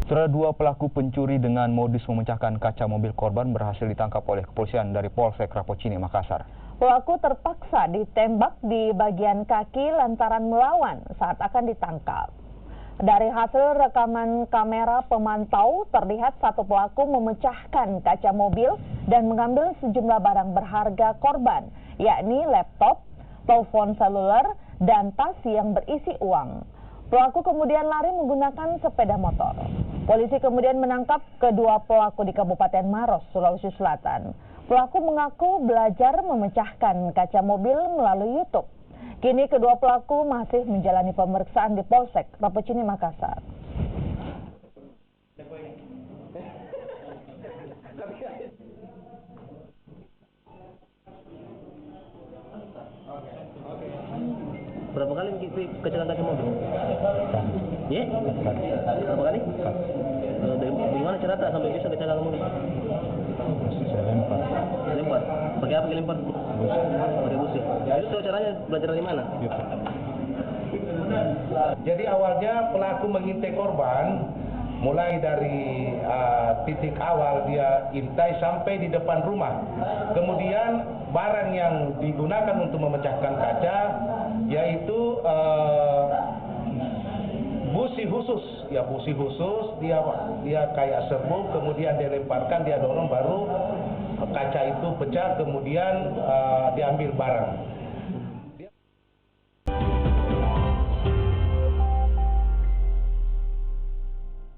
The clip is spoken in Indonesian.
Saudara, dua pelaku pencuri dengan modus memecahkan kaca mobil korban berhasil ditangkap oleh kepolisian dari Polsek Rapocini, Makassar. Pelaku terpaksa ditembak di bagian kaki lantaran melawan saat akan ditangkap. Dari hasil rekaman kamera pemantau, terlihat satu pelaku memecahkan kaca mobil dan mengambil sejumlah barang berharga korban, yakni laptop, telepon seluler, dan tas yang berisi uang. Pelaku kemudian lari menggunakan sepeda motor. Polisi kemudian menangkap kedua pelaku di Kabupaten Maros, Sulawesi Selatan. Pelaku mengaku belajar memecahkan kaca mobil melalui YouTube. Kini kedua pelaku masih menjalani pemeriksaan di Polsek Rapocini, Makassar. Berapa kali kecelakaan kaca mobil? Ya? Berapa kali? Dari mana cara tak sampai bisa kecelakaan mobil? Saya lempar. Lempar? Pakai apa lempar? Bus. Pakai bus ya? Itu caranya belajar dari mana? YouTube. Jadi awalnya pelaku mengintai korban, mulai dari titik awal dia intai sampai di depan rumah. Kemudian barang yang digunakan untuk memecahkan kaca yaitu busi khusus, ya busi khusus, dia kayak serbuk, kemudian dia lemparkan, dia dorong, baru kaca itu pecah, kemudian diambil barang.